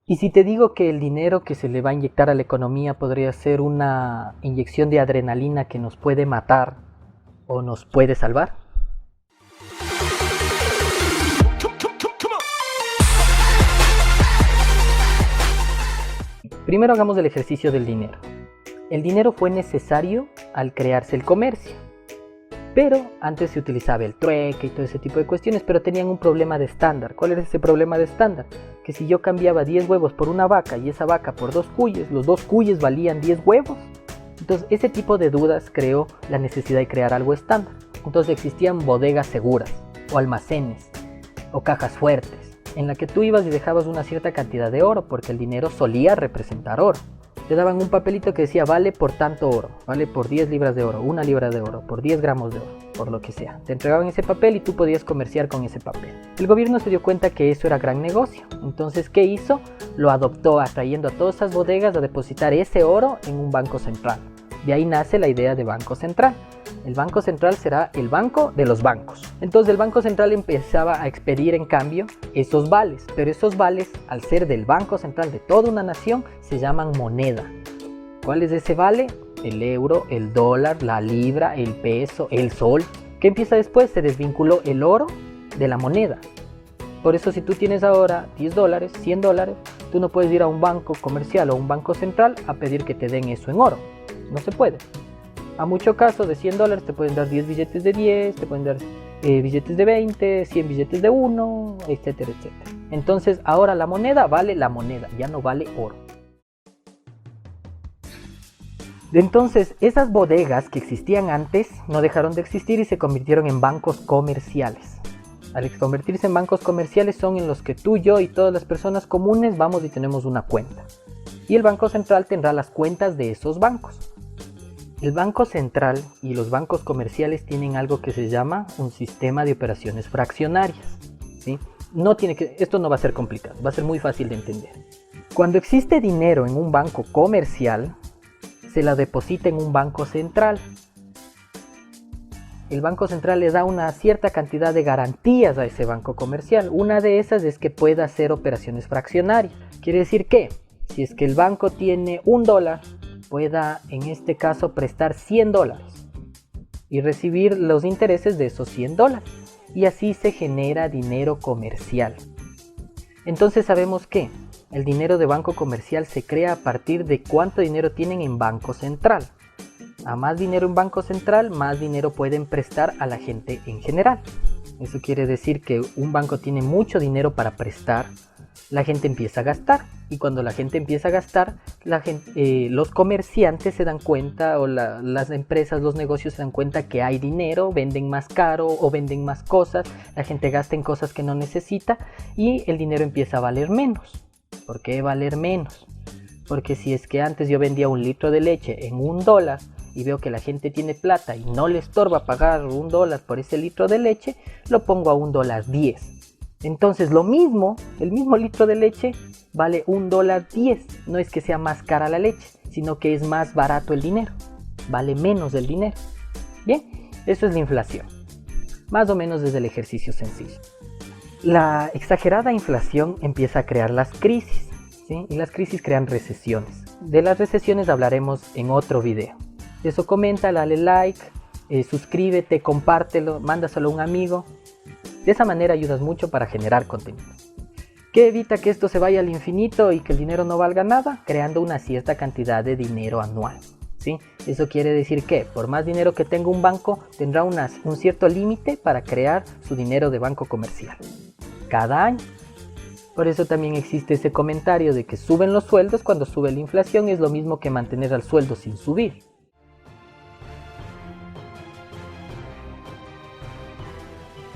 Y si te digo que el dinero que se le va a inyectar a la economía podría ser una inyección de adrenalina que nos puede matar o nos puede salvar. Primero hagamos el ejercicio del dinero. El dinero fue necesario al crearse el comercio, pero antes se utilizaba el trueque y todo ese tipo de cuestiones, pero tenían un problema de estándar. ¿Cuál era ese problema de estándar? Que si yo cambiaba 10 huevos por una vaca y esa vaca por 2 cuyes, los 2 cuyes valían 10 huevos. Entonces ese tipo de dudas creó la necesidad de crear algo estándar. Entonces existían bodegas seguras, o almacenes, o cajas fuertes, en la que tú ibas y dejabas una cierta cantidad de oro, porque el dinero solía representar oro. Te daban un papelito que decía vale por tanto oro, vale por 10 libras de oro, 1 libra de oro, por 10 gramos de oro, por lo que sea. Te entregaban ese papel y tú podías comerciar con ese papel. El gobierno se dio cuenta que eso era gran negocio. Entonces, ¿qué hizo? Lo adoptó, atrayendo a todas esas bodegas a depositar ese oro en un banco central. De ahí nace la idea de banco central. El banco central será el banco de los bancos. Entonces el banco central empezaba a expedir en cambio esos vales, pero esos vales, al ser del banco central de toda una nación, se llaman moneda. ¿Cuál es ese vale? El euro, el dólar, la libra, el peso, el sol. ¿Qué empieza después? Se desvinculó el oro de la moneda. Por eso si tú tienes ahora 10 dólares, 100 dólares, tú no puedes ir a un banco comercial o a un banco central a pedir que te den eso en oro. No se puede. A mucho caso de 100 dólares te pueden dar 10 billetes de 10, te pueden dar billetes de 20, 100 billetes de 1, etcétera, etcétera. Entonces ahora la moneda vale la moneda, ya no vale oro. Entonces esas bodegas que existían antes no dejaron de existir y se convirtieron en bancos comerciales. Al convertirse en bancos comerciales son en los que tú, yo y todas las personas comunes vamos y tenemos una cuenta. Y el Banco Central tendrá las cuentas de esos bancos. El Banco Central y los bancos comerciales tienen algo que se llama un sistema de operaciones fraccionarias, ¿sí? Esto no va a ser complicado, va a ser muy fácil de entender. Cuando existe dinero en un banco comercial, se la deposita en un banco central. El Banco Central le da una cierta cantidad de garantías a ese banco comercial. Una de esas es que pueda hacer operaciones fraccionarias. Quiere decir que si es que el banco tiene $1, pueda en este caso prestar $100 y recibir los intereses de esos $100, y así se genera dinero comercial. Entonces sabemos que el dinero de banco comercial se crea a partir de cuánto dinero tienen en banco central. A más dinero en banco central, más dinero pueden prestar a la gente en general. Eso quiere decir que un banco tiene mucho dinero para prestar, la gente empieza a gastar, y cuando la gente empieza a gastar, los comerciantes se dan cuenta, o las empresas, los negocios se dan cuenta que hay dinero, venden más caro o venden más cosas, la gente gasta en cosas que no necesita y el dinero empieza a valer menos. ¿Por qué valer menos? Porque si es que antes yo vendía 1 litro de leche en $1 y veo que la gente tiene plata y no le estorba pagar $1 por ese litro de leche, lo pongo a $1.10. Entonces el mismo litro de leche vale $1.10. No es que sea más cara la leche, sino que es más barato el dinero. Vale menos el dinero. Bien, eso es la inflación. Más o menos desde el ejercicio sencillo. La exagerada inflación empieza a crear las crisis, ¿sí? Y las crisis crean recesiones. De las recesiones hablaremos en otro video. Eso comenta, dale like, suscríbete, compártelo, mándaselo a un amigo. De esa manera ayudas mucho para generar contenido. ¿Qué evita que esto se vaya al infinito y que el dinero no valga nada? Creando una cierta cantidad de dinero anual, ¿sí? Eso quiere decir que por más dinero que tenga un banco, tendrá un cierto límite para crear su dinero de banco comercial cada año. Por eso también existe ese comentario de que suben los sueldos cuando sube la inflación, es lo mismo que mantener al sueldo sin subir.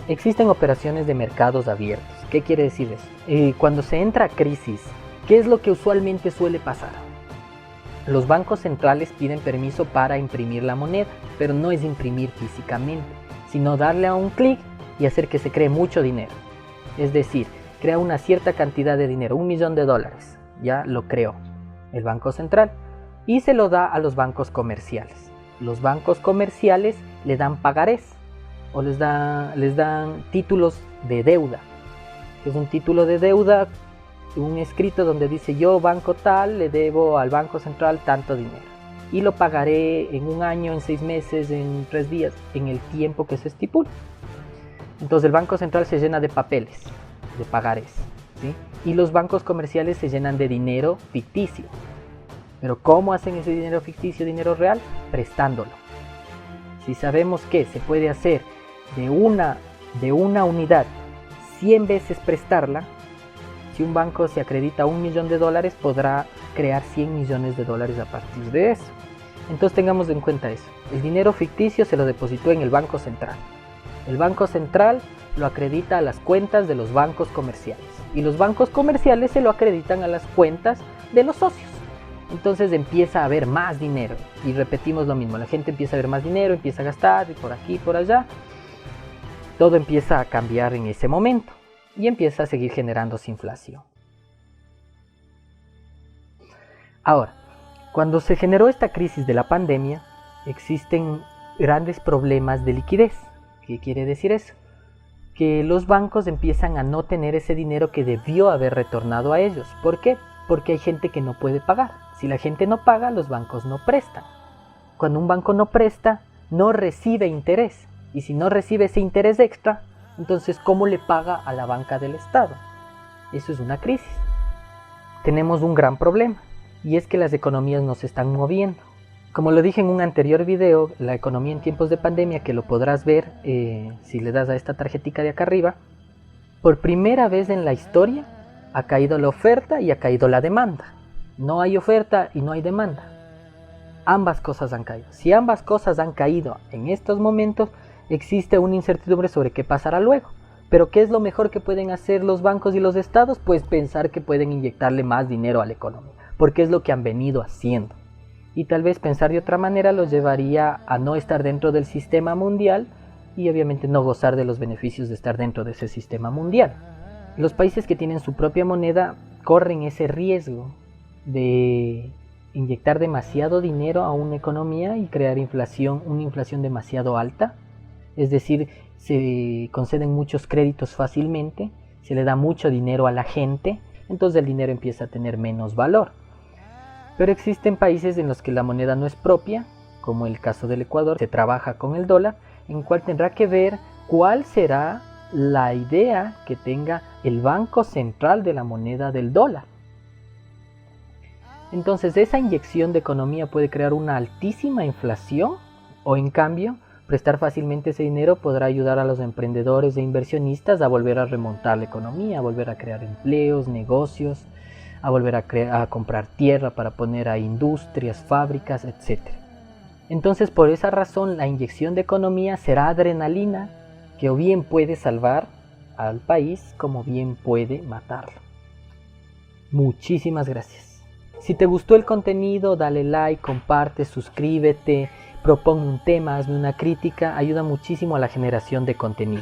Existen operaciones de mercados abiertos. ¿Qué quiere decir eso? Cuando se entra a crisis, ¿qué es lo que usualmente suele pasar? Los bancos centrales piden permiso para imprimir la moneda, pero no es imprimir físicamente, sino darle a un clic y hacer que se cree mucho dinero. Es decir, crea una cierta cantidad de dinero, $1 millón, ya lo creó el Banco Central, y se lo da a los bancos comerciales. Los bancos comerciales le dan pagarés, o les dan títulos de deuda. Es un título de deuda un escrito donde dice: yo, banco tal, le debo al Banco Central tanto dinero y lo pagaré en 1 año, en 6 meses, en 3 días, en el tiempo que se estipula. Entonces el Banco Central se llena de papeles, de pagarés, ¿sí? Y los bancos comerciales se llenan de dinero ficticio. Pero ¿cómo hacen ese dinero ficticio dinero real? Prestándolo. Si sabemos que se puede hacer de una unidad 100 veces prestarla, si un banco se acredita $1 millón, podrá crear $100 millones a partir de eso. Entonces tengamos en cuenta eso. El dinero ficticio se lo depositó en el Banco Central. El Banco Central lo acredita a las cuentas de los bancos comerciales. Y los bancos comerciales se lo acreditan a las cuentas de los socios. Entonces empieza a haber más dinero. Y repetimos lo mismo. La gente empieza a ver más dinero, empieza a gastar y por aquí y por allá. Todo empieza a cambiar en ese momento. Y empieza a seguir generándose inflación. Ahora, cuando se generó esta crisis de la pandemia, existen grandes problemas de liquidez. ¿Qué quiere decir eso? Que los bancos empiezan a no tener ese dinero que debió haber retornado a ellos. ¿Por qué? Porque hay gente que no puede pagar. Si la gente no paga, los bancos no prestan. Cuando un banco no presta, no recibe interés. Y si no recibe ese interés extra, entonces ¿cómo le paga a la banca del Estado? Eso es una crisis. Tenemos un gran problema. Y es que las economías no se están moviendo. Como lo dije en un anterior video, la economía en tiempos de pandemia, que lo podrás ver si le das a esta tarjetica de acá arriba, por primera vez en la historia ha caído la oferta y ha caído la demanda. No hay oferta y no hay demanda. Ambas cosas han caído. Si ambas cosas han caído en estos momentos, existe una incertidumbre sobre qué pasará luego. Pero ¿qué es lo mejor que pueden hacer los bancos y los estados? Pues pensar que pueden inyectarle más dinero a la economía, porque es lo que han venido haciendo. Y tal vez pensar de otra manera los llevaría a no estar dentro del sistema mundial y obviamente no gozar de los beneficios de estar dentro de ese sistema mundial. Los países que tienen su propia moneda corren ese riesgo de inyectar demasiado dinero a una economía y crear una inflación demasiado alta. Es decir, se conceden muchos créditos fácilmente, se le da mucho dinero a la gente, entonces el dinero empieza a tener menos valor. Pero existen países en los que la moneda no es propia, como el caso del Ecuador, se trabaja con el dólar, en cual tendrá que ver cuál será la idea que tenga el Banco Central de la moneda del dólar. Entonces esa inyección de economía puede crear una altísima inflación, o en cambio, prestar fácilmente ese dinero podrá ayudar a los emprendedores e inversionistas a volver a remontar la economía, a volver a crear empleos, negocios, a volver a comprar tierra para poner a industrias, fábricas, etc. Entonces por esa razón la inyección de economía será adrenalina que o bien puede salvar al país como bien puede matarlo. Muchísimas gracias. Si te gustó el contenido, dale like, comparte, suscríbete, propon un tema, hazme una crítica, ayuda muchísimo a la generación de contenido.